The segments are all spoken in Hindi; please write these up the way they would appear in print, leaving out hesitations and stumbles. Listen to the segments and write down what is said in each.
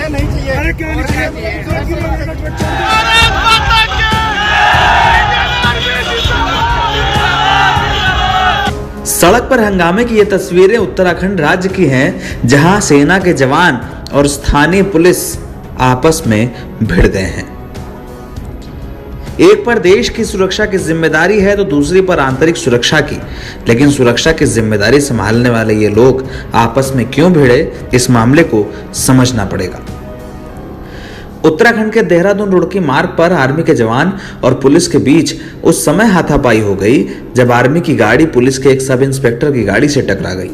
नहीं चाहिए। अरे क्या नहीं चाहिए? सड़क पर हंगामे की ये तस्वीरें उत्तराखंड राज्य की हैं, जहां सेना के जवान और स्थानीय पुलिस आपस में भिड़ गए हैं। एक पर देश की सुरक्षा की जिम्मेदारी है तो दूसरी पर आंतरिक सुरक्षा की, लेकिन सुरक्षा की जिम्मेदारी संभालने वाले ये लोग आपस में क्यों भिड़े, इस मामले को समझना पड़ेगा। उत्तराखंड के देहरादून रुड़की मार्ग पर आर्मी के जवान और पुलिस के बीच उस समय हाथापाई हो गई जब आर्मी की गाड़ी पुलिस के एक सब इंस्पेक्टर की गाड़ी से टकरा गई।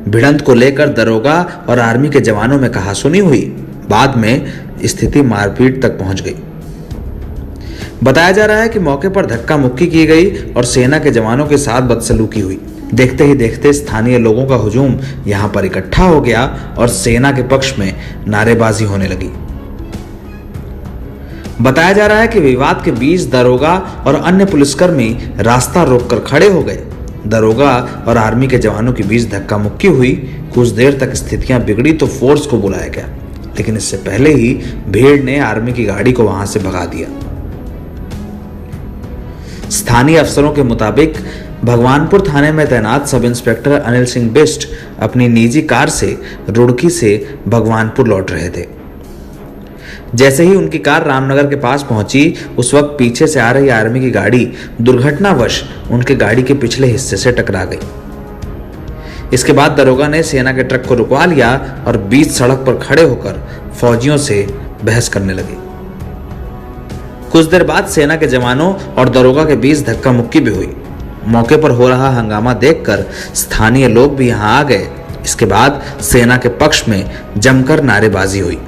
भिड़ंत को लेकर दरोगा और आर्मी के जवानों में कहासुनी हुई। बाद में स्थिति मारपीट तक पहुंच गई। बताया जा रहा है कि मौके पर धक्का मुक्की की गई और सेना के जवानों के साथ बदसलूकी हुई। देखते ही देखते स्थानीय लोगों का हुजूम यहां पर इकट्ठा हो गया और सेना के पक्ष में नारेबाजी होने लगी। बताया जा रहा है कि विवाद के बीच दरोगा और अन्य पुलिसकर्मी रास्ता रोककर खड़े हो गए। दरोगा और आर्मी के जवानों के बीच धक्का मुक्की हुई। कुछ देर तक स्थितियां बिगड़ी तो फोर्स को बुलाया गया, लेकिन इससे पहले ही भीड़ ने आर्मी की गाड़ी को वहां से भगा दिया। स्थानीय अफसरों के मुताबिक भगवानपुर थाने में तैनात सब इंस्पेक्टर अनिल सिंह बिष्ट अपनी निजी कार से रुड़की से भगवानपुर लौट रहे थे। जैसे ही उनकी कार रामनगर के पास पहुंची, उस वक्त पीछे से आ रही आर्मी की गाड़ी दुर्घटनावश उनके गाड़ी के पिछले हिस्से से टकरा गई। इसके बाद दरोगा ने सेना के ट्रक को रुकवा लिया और बीच सड़क पर खड़े होकर फौजियों से बहस करने लगे। कुछ देर बाद सेना के जवानों और दरोगा के बीच धक्का मुक्की भी हुई। मौके पर हो रहा हंगामा देखकर स्थानीय लोग भी यहां आ गए। इसके बाद सेना के पक्ष में जमकर नारेबाजी हुई।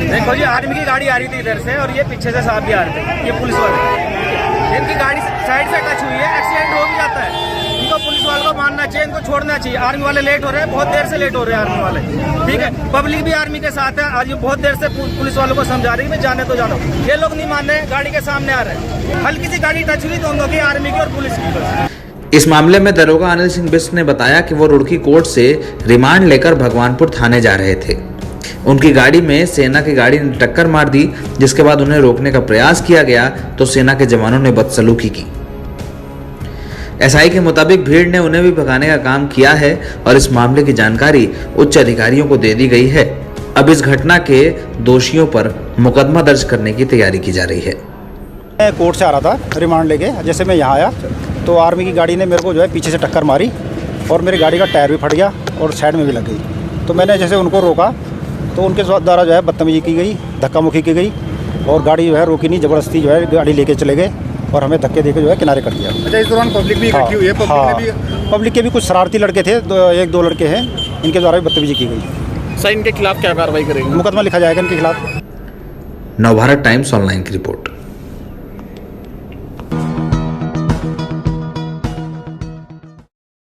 देखो ये आर्मी की गाड़ी आ रही थी इधर से और ये पीछे से साहब भी आ रहे थे, ये पुलिस वाले। इनकी गाड़ी साइड से टच हुई है, एक्सीडेंट हो भी जाता है। इनको पुलिस वालों को मानना चाहिए, इनको छोड़ना चाहिए। आर्मी वाले लेट हो रहे हैं, बहुत देर से लेट हो रहे हैं आर्मी वाले, ठीक है। पब्लिक भी आर्मी के साथ है। आज ये बहुत देर से पुलिस वालों को समझा रही है जाने तो जानो, ये लोग नहीं मान रहे, गाड़ी के सामने आ रहे हैं। हल्की सी गाड़ी टच हुई दोनों की, आर्मी की और पुलिस की। इस मामले में दरोगा अनिल सिंह बिष्ट ने बताया कि वो रुड़की कोर्ट से रिमांड लेकर भगवानपुर थाने जा रहे थे। उनकी गाड़ी में सेना की गाड़ी ने टक्कर मार दी, जिसके बाद उन्हें रोकने का प्रयास किया गया तो सेना के जवानों ने बदसलूकी की। एसआई के मुताबिक भीड़ ने उन्हें भी भगाने का काम किया है और इस मामले की जानकारी उच्च अधिकारियों को दे दी गई है। अब इस घटना के दोषियों पर मुकदमा दर्ज करने की तैयारी की जा रही है। मैं कोर्ट से आ रहा था रिमांड लेके। जैसे मैं यहाँ आया तो आर्मी की गाड़ी ने मेरे को जो है पीछे से टक्कर मारी और मेरी गाड़ी का टायर भी फट गया और साइड में भी लग गई। तो मैंने जैसे उनको रोका तो उनके द्वारा जो है बदतमीजी की गई, धक्का मुक्की की गई और गाड़ी जो है रोकी नहीं, ज़बरदस्ती जो है गाड़ी लेके चले गए और हमें धक्के देके जो है किनारे कर दिया। अच्छा, इस दौरान पब्लिक भी इकट्ठी हुई है? पब्लिक के भी कुछ शरारती लड़के थे, एक दो लड़के हैं, इनके द्वारा भी बदतमीजी की गई। सर, इनके खिलाफ क्या कार्रवाई करेंगे? मुकदमा लिखा जाएगा इनके खिलाफ। नवभारत टाइम्स ऑनलाइन की रिपोर्ट।